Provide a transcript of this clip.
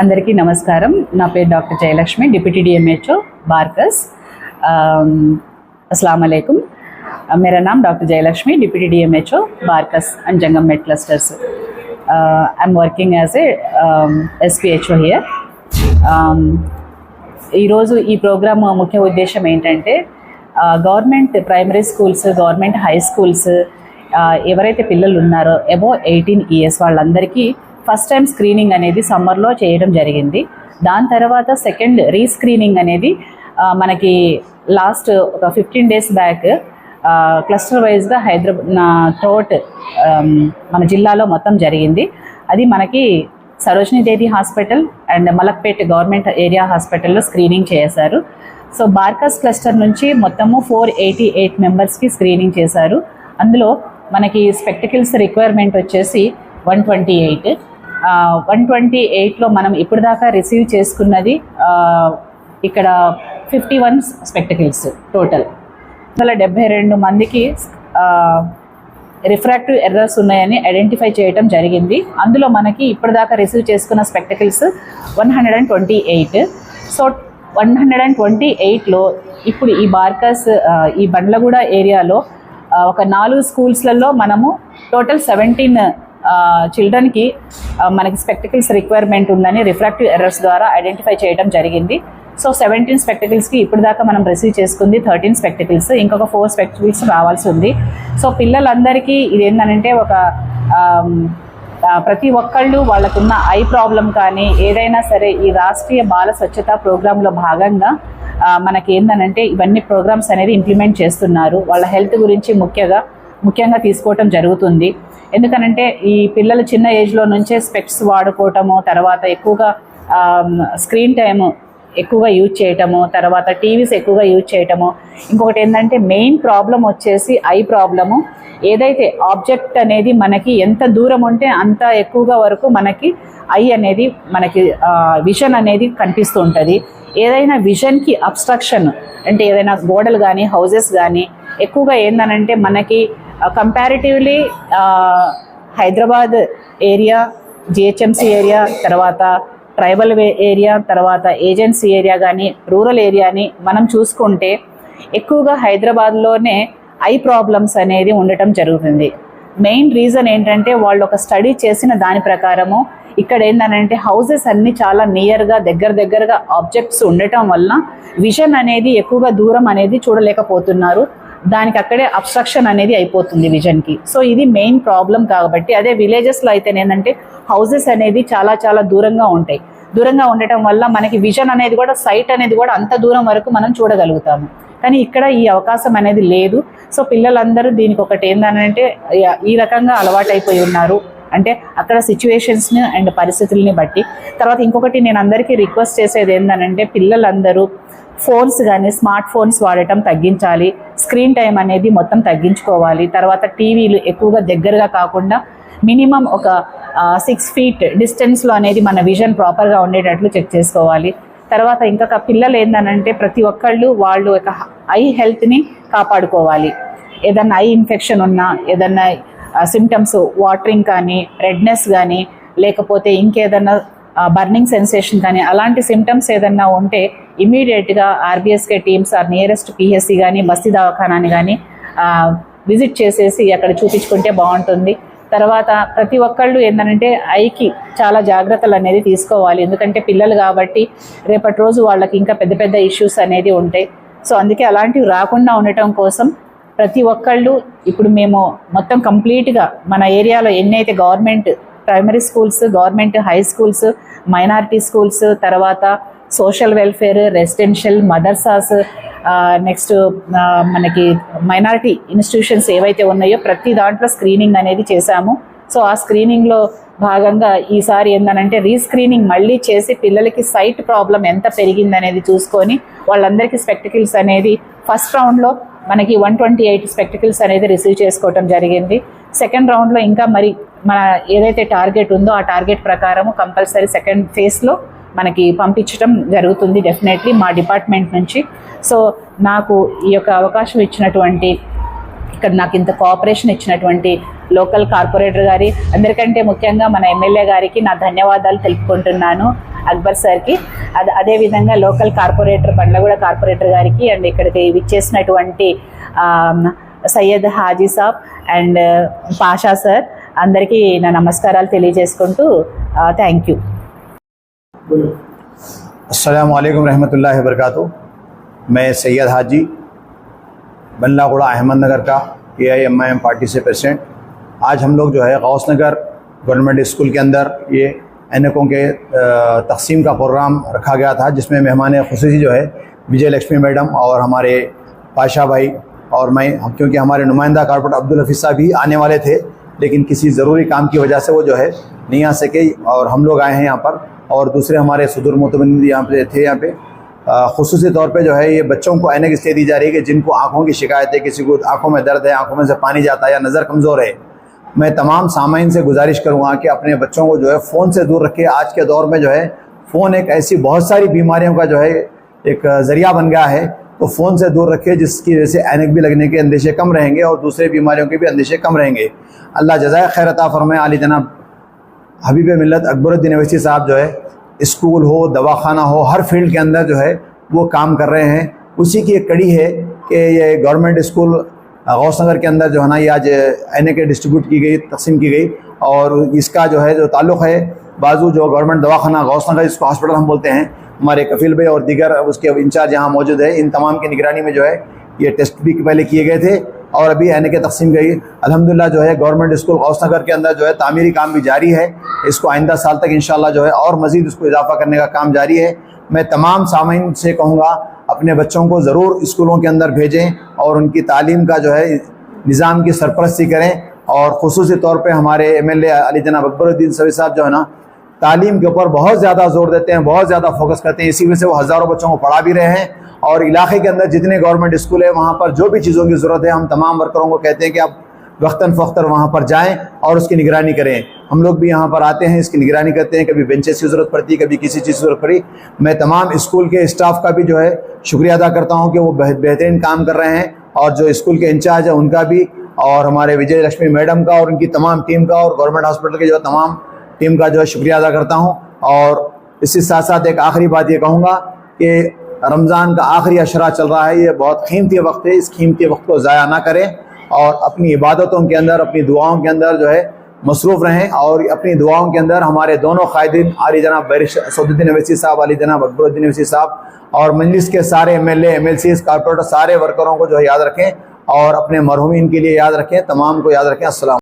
అందరికీ నమస్కారం. నా పేరు doctor Jayalakshmi, deputy DMHO Barkas. अस्सलाम वालेकुम। मेरा नाम doctor Jayalakshmi, deputy DMHO Barkas and जंगम med clusters। I'm working as a SPHO here। ఈరోజు ఈ ప్రోగ్రామ్ ముఖ్య ఉద్దేశం ఏంటంటే government primary schools, government high schools ఎవరైతే పిల్లలు ఉన్నారో అబోవ్ 18 years వాళ్ళందరికీ ఫస్ట్ టైం స్క్రీనింగ్ అనేది సమ్మర్లో చేయడం జరిగింది. దాని తర్వాత సెకండ్ రీస్క్రీనింగ్ అనేది మనకి లాస్ట్ ఒక 15 days బ్యాక్ క్లస్టర్ వైజ్గా థ్రోట్ మన జిల్లాలో మొత్తం జరిగింది. అది మనకి Sarojini Devi hospital and Malakpet government area హాస్పిటల్లో స్క్రీనింగ్ చేశారు. సో బార్కస్ క్లస్టర్ నుంచి మొత్తము 488 మెంబర్స్కి స్క్రీనింగ్ చేశారు. అందులో మనకి స్పెక్టికల్స్ రిక్వైర్మెంట్ వచ్చేసి 128. 128లో మనం ఇప్పుడు దాకా రిసీవ్ చేసుకున్నది ఇక్కడ 51 స్పెక్టికల్స్ టోటల్. 172 మందికి రిఫ్రాక్టివ్ ఎర్రర్స్ ఉన్నాయని ఐడెంటిఫై చేయడం జరిగింది. అందులో మనకి ఇప్పటిదాకా రిసీవ్ చేసుకున్న స్పెక్టికల్స్ 128. సో 128లో ఇప్పుడు ఈ బార్కస్ ఈ బండ్లగూడ ఏరియాలో ఒక 4 స్కూల్స్లలో మనము టోటల్ 17 చిల్డ్రన్కి మనకి స్పెక్టికల్స్ రిక్వైర్మెంట్ ఉందని రిఫ్రాక్టివ్ ఎర్రర్స్ ద్వారా ఐడెంటిఫై చేయడం జరిగింది. సో 17 స్పెక్టికల్స్కి ఇప్పుడు దాకా మనం రిసీవ్ చేసుకుంది 13 స్పెక్టికల్స్, ఇంకొక 4 స్పెక్టికల్స్ రావాల్సి ఉంది. సో పిల్లలందరికీ ఇదేంటంటే ఒక ప్రతి ఒక్కళ్ళు వాళ్ళకున్న ఐ ప్రాబ్లం కానీ ఏదైనా సరే ఈ రాష్ట్రీయ బాల స్వచ్ఛత ప్రోగ్రాంలో భాగంగా మనకి ఏంటంటే ఇవన్నీ ప్రోగ్రామ్స్ అనేది ఇంప్లిమెంట్ చేస్తున్నారు. వాళ్ళ హెల్త్ గురించి ముఖ్యంగా తీసుకోవటం జరుగుతుంది. ఎందుకనంటే ఈ పిల్లలు చిన్న ఏజ్లో నుంచే స్పెక్ట్స్ వాడుకోవటము, తర్వాత ఎక్కువగా స్క్రీన్ టైము ఎక్కువగా యూజ్ చేయటము, తర్వాత టీవీస్ ఎక్కువగా యూజ్ చేయటము. ఇంకొకటి ఏంటంటే మెయిన్ ప్రాబ్లం వచ్చేసి ఐ ప్రాబ్లము. ఏదైతే ఆబ్జెక్ట్ అనేది మనకి ఎంత దూరం ఉంటే అంత ఎక్కువగా వరకు మనకి ఐ అనేది మనకి విజన్ అనేది కనిపిస్తూ ఉంటుంది. ఏదైనా విజన్కి అబ్స్ట్రక్షన్ అంటే ఏదైనా గోడలు కానీ హౌజెస్ కానీ ఎక్కువగా ఏంటనంటే మనకి comparatively Hyderabad area, GHMC area, తర్వాత ట్రైబల్ ఏరియా, తర్వాత ఏజెన్సీ ఏరియా కానీ రూరల్ ఏరియాని మనం చూసుకుంటే ఎక్కువగా హైదరాబాద్లోనే ఐ ప్రాబ్లమ్స్ అనేది ఉండటం జరుగుతుంది. మెయిన్ రీజన్ ఏంటంటే వాళ్ళు ఒక స్టడీ చేసిన దాని ప్రకారము ఇక్కడ ఏంటంటే హౌసెస్ అన్నీ చాలా నియర్గా దగ్గరగా ఆబ్జెక్ట్స్ ఉండటం వల్ల విజన్ అనేది ఎక్కువగా దూరం అనేది చూడలేకపోతున్నారు. దానికి అక్కడే అబ్స్ట్రక్షన్ అనేది అయిపోతుంది విజన్కి. సో ఇది మెయిన్ ప్రాబ్లం కాబట్టి అదే విలేజెస్లో అయితే ఏంటంటే హౌసెస్ అనేది చాలా దూరంగా ఉంటాయి. దూరంగా ఉండటం వల్ల మనకి విజన్ అనేది కూడా సైట్ అనేది కూడా అంత దూరం వరకు మనం చూడగలుగుతాము. కానీ ఇక్కడ ఈ అవకాశం అనేది లేదు. సో పిల్లలందరూ దీనికి ఒకటి ఏంటంటే ఈ రకంగా అలవాటైపోయి ఉన్నారు. అంటే అక్కడ సిచ్యువేషన్స్ని అండ్ పరిస్థితుల్ని బట్టి. తర్వాత ఇంకొకటి నేను అందరికీ రిక్వెస్ట్ చేసేది ఏంటంటే పిల్లలందరూ ఫోన్స్ కానీ స్మార్ట్ ఫోన్స్ వాడటం తగ్గించాలి. స్క్రీన్ టైం అనేది మొత్తం తగ్గించుకోవాలి. తర్వాత టీవీలు ఎక్కువగా దగ్గరగా కాకుండా మినిమం ఒక 6 feet డిస్టెన్స్లో అనేది మన విజన్ ప్రాపర్గా ఉండేటట్లు చెక్ చేసుకోవాలి. తర్వాత ఇంకా పిల్లలు ఏంటంటే ప్రతి ఒక్కళ్ళు వాళ్ళు ఒక ఐ హెల్త్ని కాపాడుకోవాలి. ఏదన్నా ఐ ఇన్ఫెక్షన్ ఉన్నా, ఏదన్నా సిమ్టమ్స్ వాటరింగ్ కానీ, రెడ్నెస్ కానీ, లేకపోతే ఇంకేదన్నా బర్నింగ్ సెన్సేషన్ కానీ అలాంటి సిమ్టమ్స్ ఏదన్నా ఉంటే ఇమీడియట్గా RBSK teams or nearest PHC కానీ బస్తీ దవాఖానాని కానీ విజిట్ చేసేసి అక్కడ చూపించుకుంటే బాగుంటుంది. తర్వాత ప్రతి ఒక్కళ్ళు ఏంటంటే ఐకి చాలా జాగ్రత్తలు అనేది తీసుకోవాలి. ఎందుకంటే పిల్లలు కాబట్టి రేపటి రోజు వాళ్ళకి ఇంకా పెద్ద ఇష్యూస్ అనేది ఉంటాయి. సో అందుకే అలాంటివి రాకుండా ఉండటం కోసం ప్రతి ఒక్కళ్ళు ఇప్పుడు మేము మొత్తం కంప్లీట్గా మన ఏరియాలో ఎన్నైతే government primary schools, government high schools, minority schools, తర్వాత సోషల్ వెల్ఫేర్, రెసిడెన్షియల్, మదర్సాస్, నెక్స్ట్ మనకి మైనారిటీ ఇన్స్టిట్యూషన్స్ ఏవైతే ఉన్నాయో ప్రతి దాంట్లో స్క్రీనింగ్ అనేది చేశాము. సో ఆ స్క్రీనింగ్లో భాగంగా ఈసారి ఏంటంటే రీస్క్రీనింగ్ మళ్ళీ చేసి పిల్లలకి సైట్ ప్రాబ్లం ఎంత పెరిగిందనేది చూసుకొని వాళ్ళందరికీ స్పెక్టికల్స్ అనేది ఫస్ట్ రౌండ్లో మనకి 128 స్పెక్టికల్స్ అనేది రిసీవ్ చేసుకోవటం జరిగింది. సెకండ్ రౌండ్లో ఇంకా మరి మన ఏదైతే టార్గెట్ ఉందో ఆ టార్గెట్ ప్రకారము కంపల్సరీ సెకండ్ ఫేజ్లో మనకి పంపించడం జరుగుతుంది డెఫినెట్లీ మా డిపార్ట్మెంట్ నుంచి. సో నాకు ఈ యొక్క అవకాశం ఇచ్చినటువంటి ఇక్కడ నాకు ఇంత కోఆపరేషన్ ఇచ్చినటువంటి లోకల్ కార్పొరేటర్ గారి అందరికంటే ముఖ్యంగా మన ఎమ్మెల్యే గారికి నా ధన్యవాదాలు తెలుపుకుంటున్నాను, అక్బర్ సార్కి. అదేవిధంగా లోకల్ కార్పొరేటర్ బండ్లగూడ కార్పొరేటర్ గారికి అండ్ ఇక్కడికి విచ్చేసినటువంటి సయ్యద్ హాజీ సాబ్ అండ్ పాషా సార్ అందరికీ నా నమస్కారాలు తెలియజేసుకుంటూ థ్యాంక్ యూ. अस्सलामु अलैकुम रहमतुल्लाहि वबरकातुहू. मैं सैयद हाजी बल्लागुड़ा अहमदनगर का AIMIM पार्टी से प्रेसिडेंट. आज हम लोग जो है गौस नगर गवर्नमेंट स्कूल के अंदर ये ऐनकों के तकसीम का प्रोग्राम रखा गया था, जिसमें मेहमान ख़ुसूसी जो है विजय लक्ष्मी मैडम और हमारे पाशा भाई और मैं, क्योंकि हमारे नुमाइंदा कारपोरेटर अब्दुल हफीज़ साहब भी आने वाले थे, लेकिन किसी ज़रूरी काम की वजह से वो जो है नहीं आ सके और हम लोग आए हैं यहाँ पर. और दूसरे हमारे सुदूर मुतमन्निन यहाँ पे थे. यहाँ पे ख़ुसूसी तौर पे जो है ये बच्चों को ऐनक इसलिए दी जा रही है कि जिनको आँखों की शिकायत है, किसी को आँखों में दर्द है, आँखों में से पानी जाता है या नज़र कमज़ोर है. मैं तमाम सामाइन से गुजारिश करूँगा कि अपने बच्चों को जो है फ़ोन से दूर रखें. आज के दौर में जो है फ़ोन एक ऐसी बहुत सारी बीमारियों का जो है एक ज़रिया बन गया है, तो फ़ोन से दूर रखें, जिसकी वजह से ऐनक भी लगने के अंदेशे कम रहेंगे और दूसरे बीमारियों के भी अंदेशे कम रहेंगे. अल्लाह जज़ाए खैर अता फरमाए. आली जनाब हबीब मिल्लत अकबरुद्दीन अवैसी साहब जो है स्कूल हो, दवाखाना हो, हर फील्ड के अंदर जो है वो काम कर रहे हैं. उसी की एक कड़ी है कि ये गवर्नमेंट स्कूल गौस नगर के अंदर जो है ना ये आज ऐनकें डिस्ट्रीब्यूट की गई, तकसीम की गई. और इसका जो है जो ताल्लुक़ है बाजू जो गवर्नमेंट दवाखाना गौस नगर, जिसको हॉस्पिटल हम बोलते हैं, हमारे कफील भाई और दीगर उसके इंचार्ज यहाँ मौजूद है. इन तमाम की निगरानी में जो है ये टेस्ट भी पहले किए गए थे और अभी ऐनकें तकसीम गई. अल्हम्दुलिल्लाह जो है गवर्नमेंट स्कूल गौस नगर के अंदर जो है तामीरी काम भी जारी है. इसको आइंदा साल तक इंशाल्लाह जो है और मज़ीद इसको इजाफा करने का काम जारी है. मैं तमाम सामीन से कहूँगा अपने बच्चों को ज़रूर स्कूलों के अंदर भेजें और उनकी तालीम का जो है निज़ाम की सरपरस्ती करें. और ख़ुसूसी तौर पर हमारे MLA अली जनाब अकबरुद्दीन सवी साहब जो है ना तालीम के ऊपर बहुत ज़्यादा जोर देते हैं, बहुत ज़्यादा फोकस करते हैं. इसी वजह से वो हज़ारों बच्चों को पढ़ा भी रहे हैं. और इलाके के अंदर जितने गवर्नमेंट स्कूल है वहाँ पर जो भी चीज़ों की ज़रूरत है हम तमाम वर्करों को कहते हैं कि आप वक्तन फ़ख्तर वहाँ पर जाएं और उसकी निगरानी करें. हम लोग भी यहाँ पर आते हैं, इसकी निगरानी करते हैं. कभी बेंचेस की ज़रूरत पड़ती है, कभी किसी चीज़ की ज़रूरत पड़ी. मैं तमाम स्कूल के स्टाफ का भी जो है शुक्रिया अदा करता हूँ कि वो बेहतरीन काम कर रहे हैं. और जो स्कूल के इंचार्ज है उनका भी, और हमारे विजय लक्ष्मी मैडम का और उनकी तमाम टीम का, और गवर्नमेंट हॉस्पिटल की जो तमाम टीम का जो है शुक्रिया अदा करता हूँ. और इसी साथ साथ एक आखिरी बात ये कहूँगा कि रमज़ान का आखिरी अशरा चल रहा है, ये बहुत कीमती वक्त है. इस कीमती वक्त को ज़ाया ना करें और अपनी इबादतों के अंदर, अपनी दुआओं के अंदर जो है मसरूफ़ रहें. और अपनी दुआओं के अंदर हमारे दोनों कायदीन आली जनाब बैरिश सऊदुद्दीन अवैसी साहब, आली जनाब अकबरुद्दीन अवैसी साहब और मजलिस के सारे MLA MLCs कारपोरेटर सारे वर्करों को जो है याद रखें और अपने मरहूमीन के लिए याद रखें, तमाम को याद रखें. अस्सलाम.